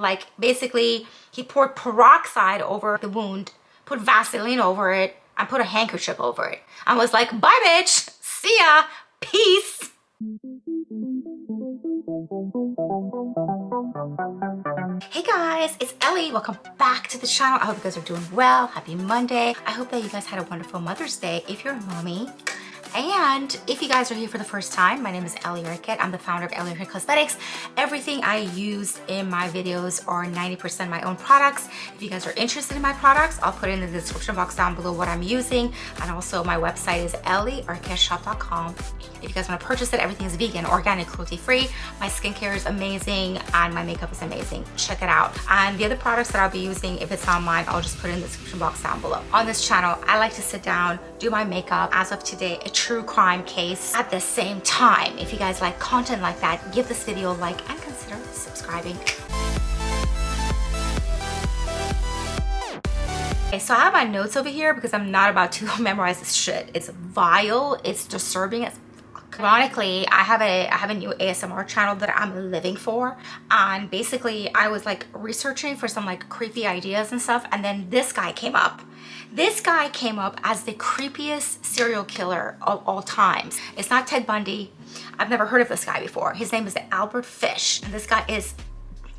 Like basically he poured peroxide over the wound, put Vaseline over it, and put a handkerchief over it. I was like, bye bitch, see ya, peace. Hey guys, it's Ellie. Welcome back to the channel. I hope you guys are doing well. Happy Monday. I hope that you guys had a wonderful Mother's Day if you're a mommy. And if you guys are here for the first time, my name is EllieArket. I'm the founder of EllieArket Cosmetics. Everything I use in my videos are 90% my own products. If you guys are interested in my products, I'll put in the description box down below what I'm using. And also my website is EllieArketShop.com. If you guys want to purchase it, everything is vegan, organic, cruelty-free. My skincare is amazing and my makeup is amazing. Check it out. And the other products that I'll be using, if it's online, I'll just put it in the description box down below. On this channel, I like to sit down, do my makeup. As of today, a true crime case. At the same time, if you guys like content like that, give this video a like and consider subscribing. Okay, so I have my notes over here because I'm not about to memorize this shit. It's vile, it's disturbing as fuck. Ironically, I have a new ASMR channel that I'm living for, and basically I was like researching for some like creepy ideas and stuff, and then this guy came up. This guy came up as the creepiest serial killer of all times. It's not Ted Bundy. I've never heard of this guy before. His name is Albert Fish, and this guy is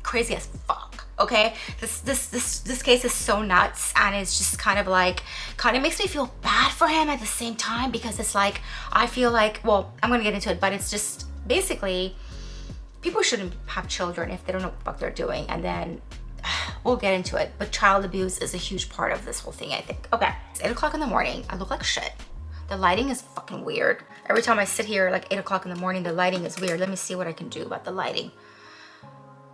crazy as fuck. Okay, this case is so nuts, and it's just kind of makes me feel bad for him at the same time, because it's like I feel like, well, I'm gonna get into it, but it's just basically people shouldn't have children if they don't know what the fuck they're doing, and then we'll get into it. But child abuse is a huge part of this whole thing, I think. Okay, it's 8 o'clock in the morning. I look like shit. The lighting is fucking weird. Every time I sit here like 8 o'clock in the morning, the lighting is weird. Let me see what I can do about the lighting.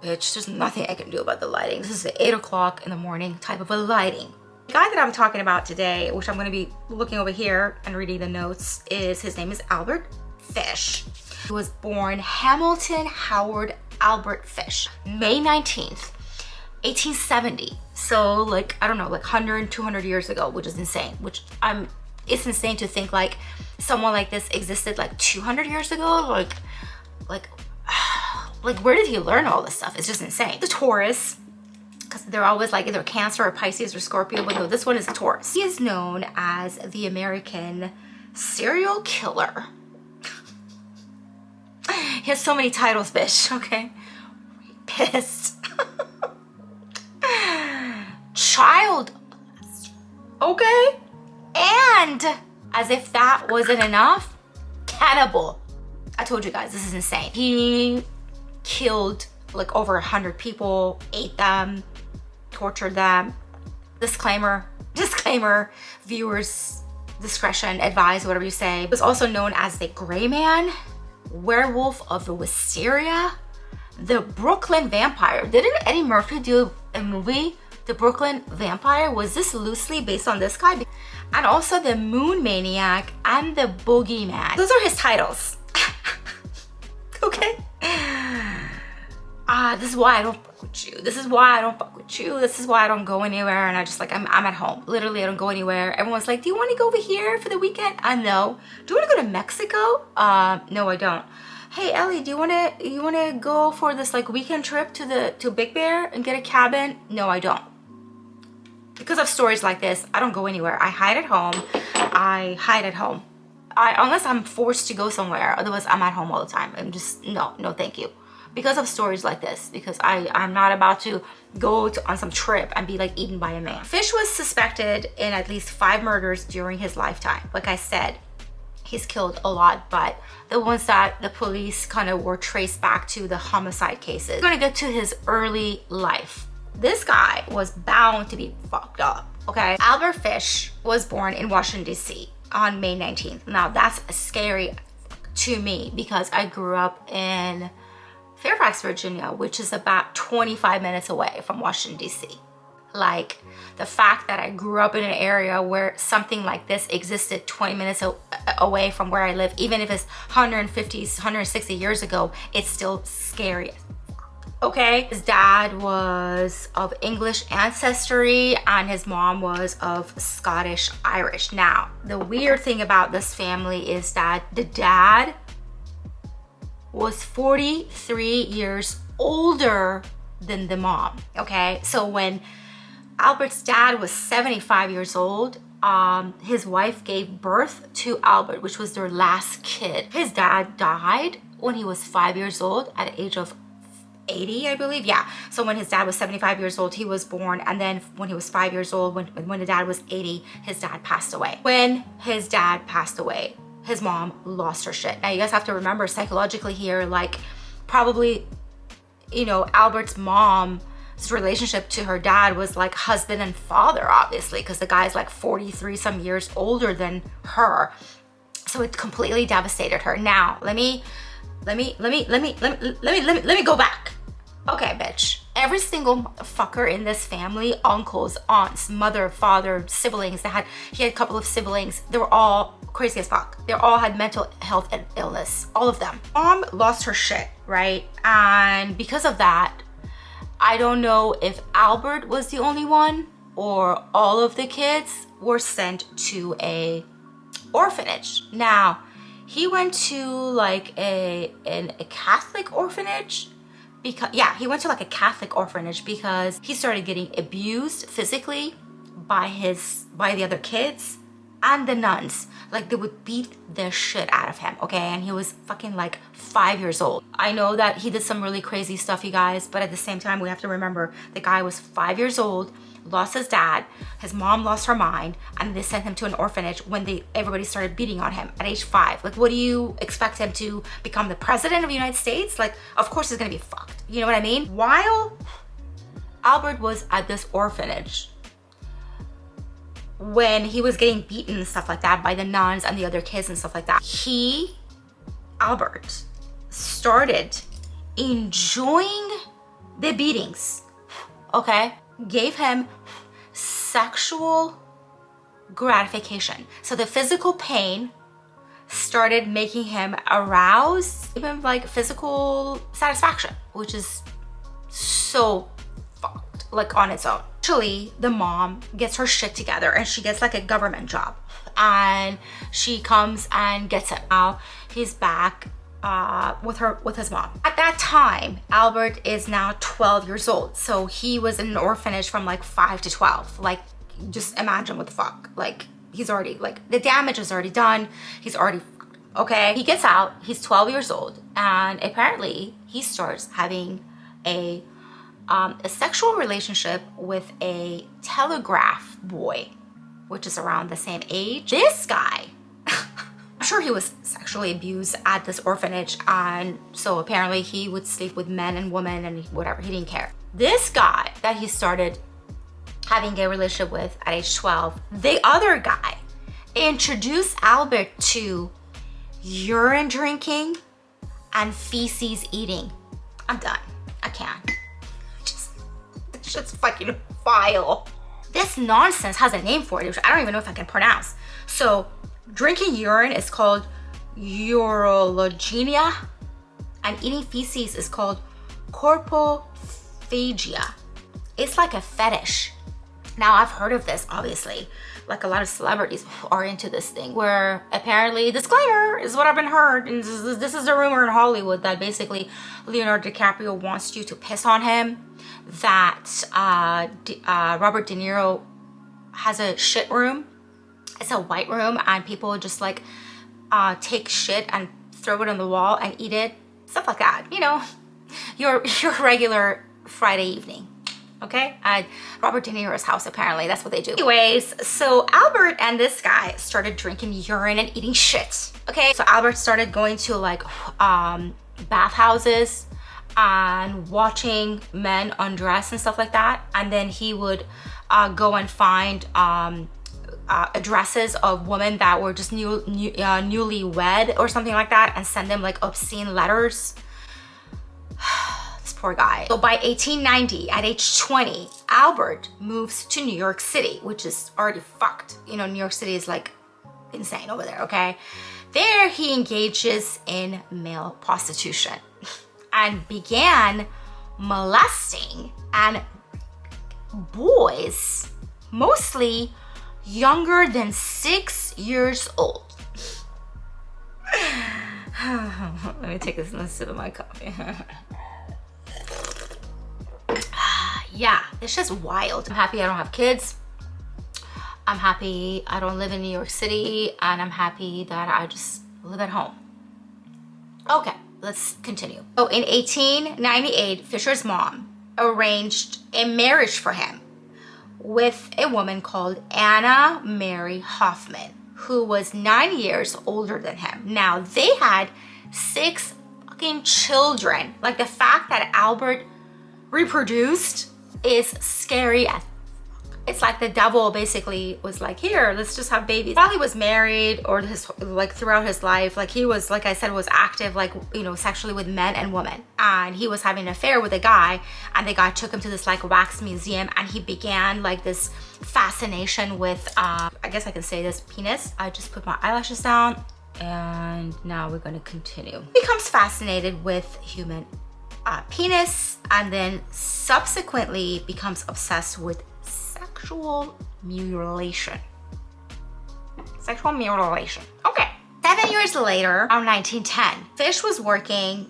Bitch, there's nothing I can do about the lighting. This is the 8 o'clock in the morning type of a lighting. The guy that I'm talking about today, which I'm going to be looking over here and reading the notes, his name is Albert Fish. He was born Hamilton Howard Albert Fish, May 19th. 1870. So like, I don't know, like 100, 200 years ago, which is insane, it's insane to think like someone like this existed like 200 years ago. Like where did he learn all this stuff? It's just insane. The Taurus, because they're always like either Cancer or Pisces or Scorpio, but no, this one is a Taurus. He is known as the American serial killer. He has so many titles, bitch, okay? Rapist. Child molester, okay? And as if that wasn't enough, cannibal. I told you guys, this is insane. He killed like over 100 people, ate them, tortured them. Disclaimer, viewers discretion advised, whatever you say. He was also known as the Gray Man, Werewolf of the Wisteria, the Brooklyn Vampire. Didn't Eddie Murphy do a movie, The Brooklyn Vampire? Was this loosely based on this guy? And also the Moon Maniac and the Boogeyman. Those are his titles. Okay. This is why I don't fuck with you. This is why I don't fuck with you. This is why I don't go anywhere, and I just like, I'm at home. Literally, I don't go anywhere. Everyone's like, do you want to go over here for the weekend? No. Do you want to go to Mexico? No, I don't. Hey Ellie, do you wanna go for this like weekend trip to Big Bear and get a cabin? No, I don't. Because of stories like this, I don't go anywhere. I hide at home. Unless I'm forced to go somewhere, otherwise I'm at home all the time. I'm just, no thank you. Because of stories like this, because I'm not about to go on some trip and be like eaten by a man. Fish was suspected in at least 5 murders during his lifetime. Like I said, he's killed a lot, but the ones that the police kind of were traced back to the homicide cases. We're gonna get to his early life. This guy was bound to be fucked up, okay? Albert Fish was born in Washington, D.C. on May 19th. Now that's scary to me because I grew up in Fairfax, Virginia, which is about 25 minutes away from Washington, D.C. Like, the fact that I grew up in an area where something like this existed 20 minutes away from where I live, even if it's 150, 160 years ago, it's still scary. Okay, his dad was of English ancestry and his mom was of Scottish Irish. Now, the weird thing about this family is that the dad was 43 years older than the mom, okay? So when Albert's dad was 75 years old, his wife gave birth to Albert, which was their last kid. His dad died when he was 5 years old at the age of 80, I believe. Yeah. So when his dad was 75 years old, he was born. And then when he was 5 years old, when the dad was 80, his dad passed away. When his dad passed away, his mom lost her shit. Now you guys have to remember psychologically here, like probably, you know, Albert's mom's relationship to her dad was like husband and father, obviously, because the guy's like 43 some years older than her. So it completely devastated her. Now, let me go back. Okay, bitch. Every single fucker in this family, uncles, aunts, mother, father, siblings, he had a couple of siblings. They were all crazy as fuck. They all had mental health and illness, all of them. Mom lost her shit, right? And because of that, I don't know if Albert was the only one or all of the kids were sent to a orphanage. Now, he went to like a Catholic orphanage because, yeah, he went to like a Catholic orphanage because he started getting abused physically by the other kids and the nuns. Like they would beat the shit out of him, okay? And he was fucking like 5 years old. I know that he did some really crazy stuff, you guys, but at the same time, we have to remember the guy was 5 years old, lost his dad, his mom lost her mind, and they sent him to an orphanage when everybody started beating on him at age 5. Like, what do you expect him to become, the president of the United States? Like, of course he's gonna be fucked. You know what I mean? While Albert was at this orphanage, when he was getting beaten and stuff like that by the nuns and the other kids and stuff like that, Albert, started enjoying the beatings, okay? Gave him sexual gratification. So the physical pain started making him aroused, even like physical satisfaction, which is so fucked, like on its own. Actually, the mom gets her shit together and she gets like a government job and she comes and gets him. Now he's back with his mom. At that time, Albert is now 12 years old. So he was in an orphanage from like 5 to 12. Like, just imagine what the fuck. Like, he's already, like, the damage is already done. He's already, okay? He gets out, he's 12 years old, and apparently he starts having a sexual relationship with a telegraph boy, which is around the same age. This guy, I'm sure he was sexually abused at this orphanage, and so apparently he would sleep with men and women and whatever, he didn't care. This guy that he started having a relationship with at age 12, the other guy introduced Albert to urine drinking and feces eating. I'm done. I can't. It's just fucking vile. This nonsense has a name for it, which I don't even know if I can pronounce. So drinking urine is called urologenia, and eating feces is called corpophagia. It's like a fetish. Now, I've heard of this, obviously. Like, a lot of celebrities are into this thing where apparently, disclaimer is what I've been heard, and this is a rumor in Hollywood that basically Leonardo DiCaprio wants you to piss on him, that Robert De Niro has a shit room. It's a white room, and people just like take shit and throw it on the wall and eat it, stuff like that. You know, your regular Friday evening. Okay, at Robert De Niro's house, apparently that's what they do. Anyways, so Albert and this guy started drinking urine and eating shit. Okay, so Albert started going to like bathhouses and watching men undress and stuff like that, and then he would go and find addresses of women that were just newly wed or something like that, and send them like obscene letters. Poor guy. So by 1890, at age 20, Albert moves to New York City, which is already fucked. You know, New York City is like insane over there, okay? There he engages in male prostitution and began molesting and boys, mostly younger than 6 years old. Let me take a sip of my coffee. Yeah, it's just wild. I'm happy I don't have kids. I'm happy I don't live in New York City, and I'm happy that I just live at home. Okay, let's continue. So in 1898, Fisher's mom arranged a marriage for him with a woman called Anna Mary Hoffman, who was 9 years older than him. Now, they had 6 fucking children. Like, the fact that Albert reproduced is scary as it's like the devil basically was like, here, let's just have babies. While he was married, or like throughout his life, like he was, like I said, was active, like, you know, sexually with men and women. And he was having an affair with a guy, and the guy took him to this like wax museum, and he began like this fascination with, I guess I can say this, penis. I just put my eyelashes down, and now we're gonna continue. He becomes fascinated with human penis, and then subsequently becomes obsessed with sexual mutilation. Sexual mutilation. Okay. 7 years later, around 1910, Fish was working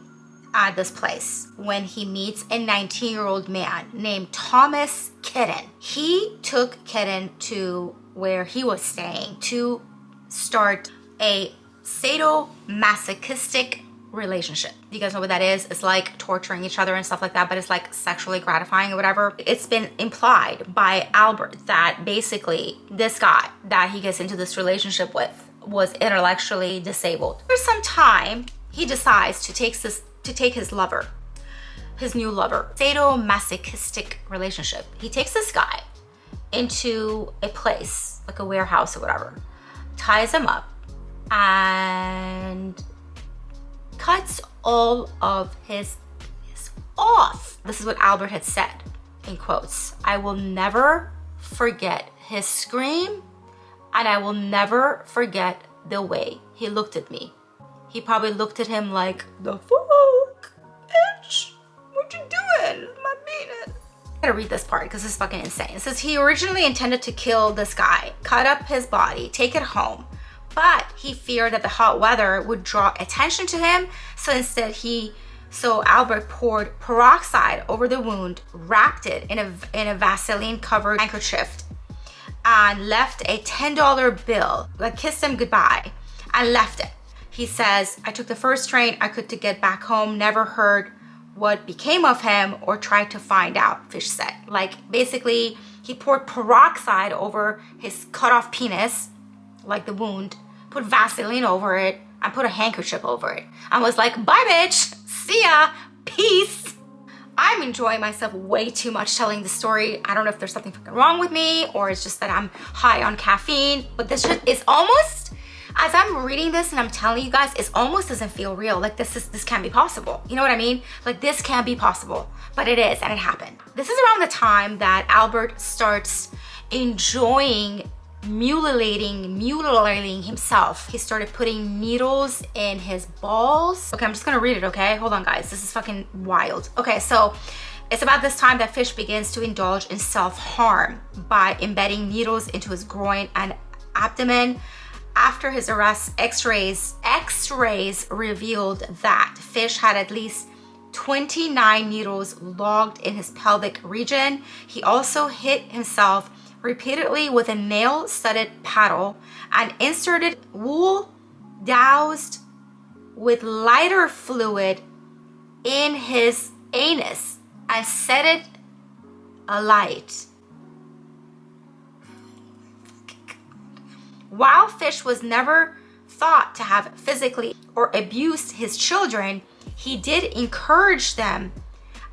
at this place when he meets a 19-year-old man named Thomas Kitten. He took Kitten to where he was staying to start a sadomasochistic relationship. You guys know what that is? It's like torturing each other and stuff like that, but it's like sexually gratifying or whatever. It's been implied by Albert that basically this guy that he gets into this relationship with was intellectually disabled. For some time, he decides to take his lover, his new lover, sadomasochistic relationship. He takes this guy into a place, like a warehouse or whatever, ties him up, and cuts all of his off. This is what Albert had said, in quotes. I will never forget his scream, and I will never forget the way he looked at me. He probably looked at him like, the fuck, bitch, what you doing? My penis. I gotta read this part because it's fucking insane. It says he originally intended to kill this guy, cut up his body, take it home, but he feared that the hot weather would draw attention to him. So instead Albert poured peroxide over the wound, wrapped it in a Vaseline covered handkerchief, and left a $10 bill, like kissed him goodbye, and left it. He says, I took the first train I could to get back home, never heard what became of him or tried to find out, Fish said. Like, basically, he poured peroxide over his cut off penis, like the wound, put Vaseline over it, and put a handkerchief over it, and was like, bye bitch, see ya, peace. I'm enjoying myself way too much telling the story. I don't know if there's something fucking wrong with me, or it's just that I'm high on caffeine, but this shit is almost, as I'm reading this and I'm telling you guys, it almost doesn't feel real. Like this can't be possible. You know what I mean? Like, this can't be possible, but it is, and it happened. This is around the time that Albert starts enjoying mutilating himself. He started putting needles in his balls. Okay, I'm just gonna read it, okay? Hold on, guys. This is fucking wild. Okay, so it's about this time that Fish begins to indulge in self-harm by embedding needles into his groin and abdomen. After his arrest, x-rays revealed that Fish had at least 29 needles logged in his pelvic region. He also hit himself repeatedly with a nail-studded paddle and inserted wool doused with lighter fluid in his anus and set it alight. While Fish was never thought to have physically or abused his children, he did encourage them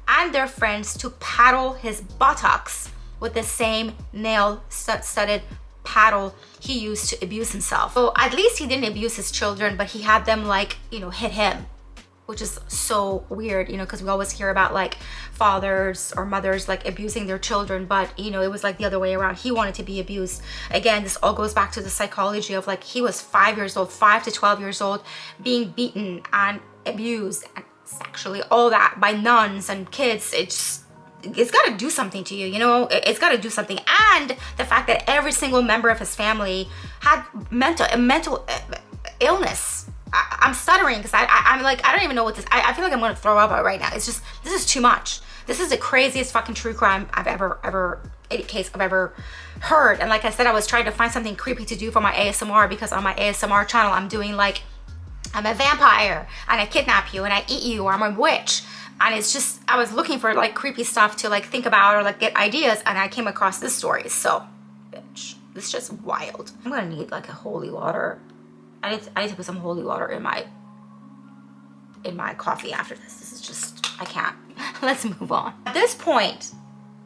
and their friends to paddle his buttocks with the same nail-studded paddle he used to abuse himself. So at least he didn't abuse his children, but he had them, like, you know, hit him, which is so weird, you know, because we always hear about like fathers or mothers like abusing their children, but you know, it was like the other way around. He wanted to be abused. Again, this all goes back to the psychology of like, he was 5 years old, 5 to 12 years old, being beaten and abused and sexually, all that, by nuns and kids. It's got to do something to you, you know. It's got to do something. And the fact that every single member of his family had mental illness. I'm stuttering because I'm like, I don't even know what this, I feel like I'm going to throw up right now. It's just, this is too much. This is the craziest fucking true crime I've ever case I've ever heard. And like I said, I was trying to find something creepy to do for my ASMR, because on my ASMR channel I'm doing like, I'm a vampire and I kidnap you and I eat you, or I'm a witch. And it's just, I was looking for like creepy stuff to like think about or like get ideas, and I came across this story. So bitch, it's just wild. I'm gonna need like a holy water. I need to put some holy water in my coffee after this. This is just, I can't. Let's move on. At this point,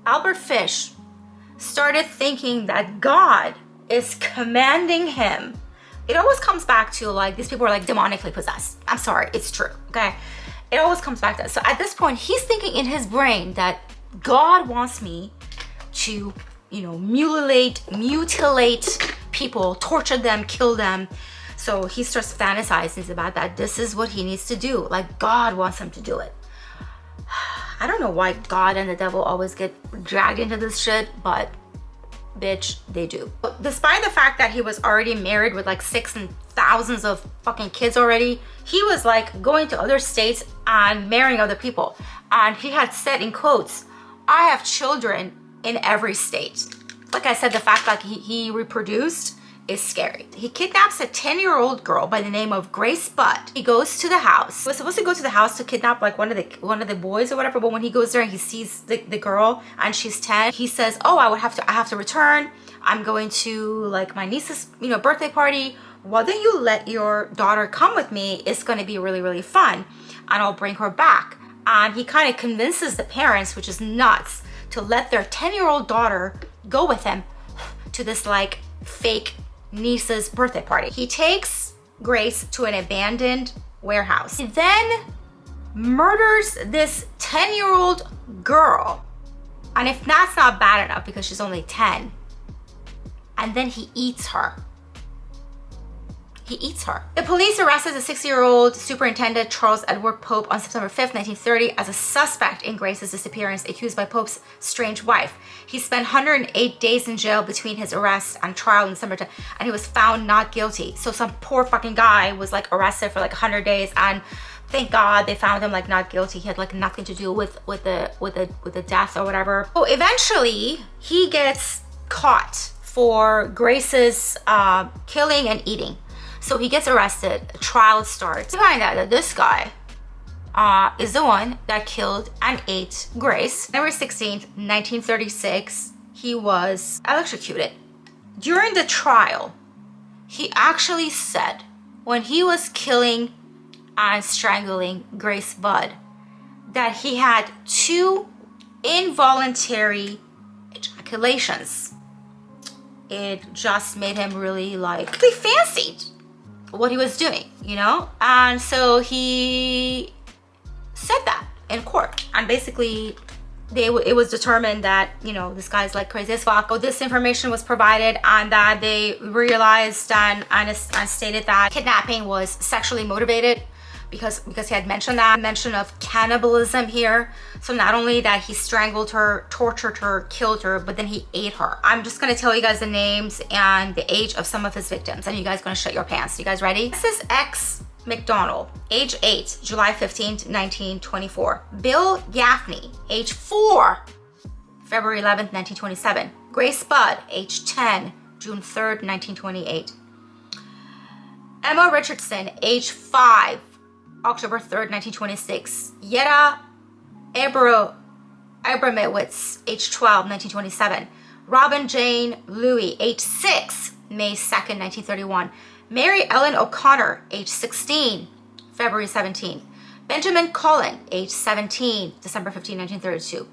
Albert Fish started thinking that God is commanding him. It always comes back to like, these people are like demonically possessed. I'm sorry, it's true, okay? It always comes back to that. So at this point, he's thinking in his brain that God wants me to, you know, mutilate people, torture them, kill them. So he starts fantasizing about that. This is what he needs to do. Like God wants him to do it. I don't know why God and the devil always get dragged into this shit, but bitch, they do. Despite the fact that he was already married with like 6 and thousands of fucking kids already, he was like going to other states and marrying other people. And he had said in quotes, I have children in every state. Like I said, the fact that he reproduced is scary. He kidnaps a 10-year-old girl by the name of Grace Budd. He goes to the house. He was supposed to go to the house to kidnap like one of the boys or whatever, but when he goes there and he sees the girl and she's 10, he says, oh, I have to return. I'm going to like my niece's, you know, birthday party. Why don't you let your daughter come with me? It's going to be really, really fun, and I'll bring her back. And he kind of convinces the parents, which is nuts, to let their 10-year-old daughter go with him to this like fake niece's birthday party. He takes Grace to an abandoned warehouse. He then murders this 10-year-old girl. And if that's not bad enough, because she's only 10, and then he eats her. He eats her. The police arrested the 60-year-old Superintendent Charles Edward Pope on September 5th, 1930 as a suspect in Grace's disappearance, accused by Pope's strange wife. He spent 108 days in jail between his arrest and trial in December 10th, and he was found not guilty. So some poor fucking guy was like arrested for like 100 days, and thank God they found him like not guilty. He had like nothing to do with the death or whatever. So eventually he gets caught for Grace's killing and eating. So he gets arrested, a trial starts. We find out that this guy is the one that killed and ate Grace. November 16th, 1936, he was electrocuted. During the trial, he actually said when he was killing and strangling Grace Budd that he had 2 involuntary ejaculations. It just made him really like, he fancied what he was doing, you know? And so he said that in court, and basically it was determined that, you know, this guy's like crazy as fuck. This information was provided, and that they realized and stated that kidnapping was sexually motivated, because he had mentioned that mention of cannibalism here. So not only that he strangled her, tortured her, killed her, but then he ate her. I'm just gonna tell you guys the names and the age of some of his victims, and you guys gonna shut your pants. You guys ready? This is X McDonald, age 8, July 15th, 1924. Bill Gaffney, age 4, February 11th, 1927. Grace Budd, age 10, June 3rd, 1928. Emma Richardson, age 5, October 3rd, 1926. Yetta Abramowitz, age 12, 1927. Robin Jane Louis, age 6, May 2nd, 1931. Mary Ellen O'Connor, age 16, February 17th. Benjamin Cullen, age 17, December 15, 1932.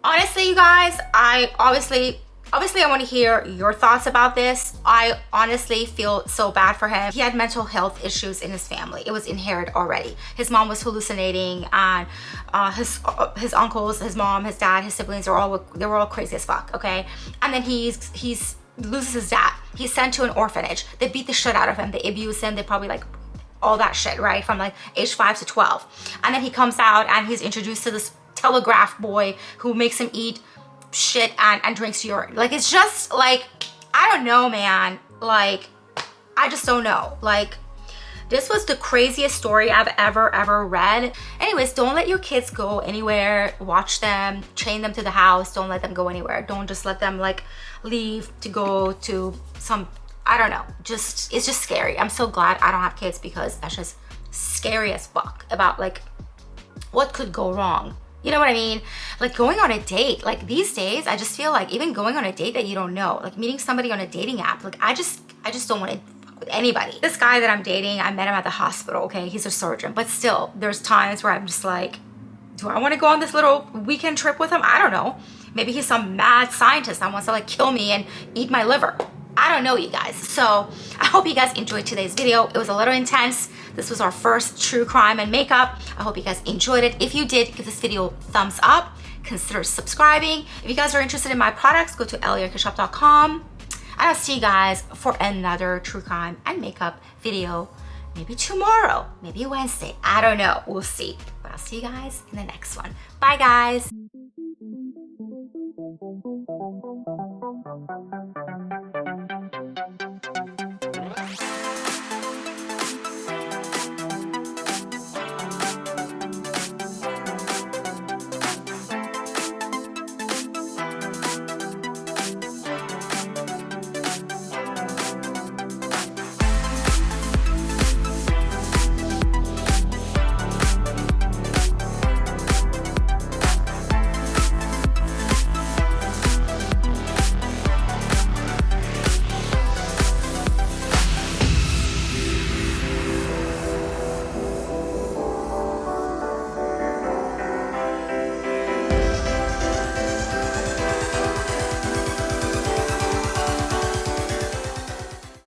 Honestly, you guys, I obviously I want to hear your thoughts about this. I honestly feel so bad for him. He had mental health issues in his family. It was inherited already. His mom was hallucinating, and his uncles, his mom, his dad, his siblings were all crazy as fuck, okay? And then he loses his dad. He's sent to an orphanage. They beat the shit out of him. They abuse him. They probably like all that shit, right? From like age 5 to 12. And then he comes out and he's introduced to this telegraph boy who makes him eat shit and drinks urine. Like, it's just like, I don't know, man. Like, I just don't know. Like, This was the craziest story I've ever read. Anyways, don't let your kids go anywhere. Watch them, chain them to the house. Don't let them go anywhere. Don't just let them like leave to go to some, I don't know, just, it's just scary. I'm so glad I don't have kids because that's just scary as fuck about like what could go wrong. You know what I mean? Like going on a date, like these days, I just feel like even going on a date that you don't know, like meeting somebody on a dating app, like I just don't want to fuck with anybody. This guy that I'm dating, I met him at the hospital, okay? He's a surgeon, but still, there's times where I'm just like, do I want to go on this little weekend trip with him? I don't know. Maybe he's some mad scientist that wants to like kill me and eat my liver. I don't know, you guys. So I hope you guys enjoyed today's video. It was a little intense. This was our first true crime and makeup. I hope you guys enjoyed it. If you did, give this video a thumbs up. Consider subscribing. If you guys are interested in my products, go to EllieArket.com. And I'll see you guys for another true crime and makeup video. Maybe tomorrow, maybe Wednesday. I don't know. We'll see. But I'll see you guys in the next one. Bye, guys.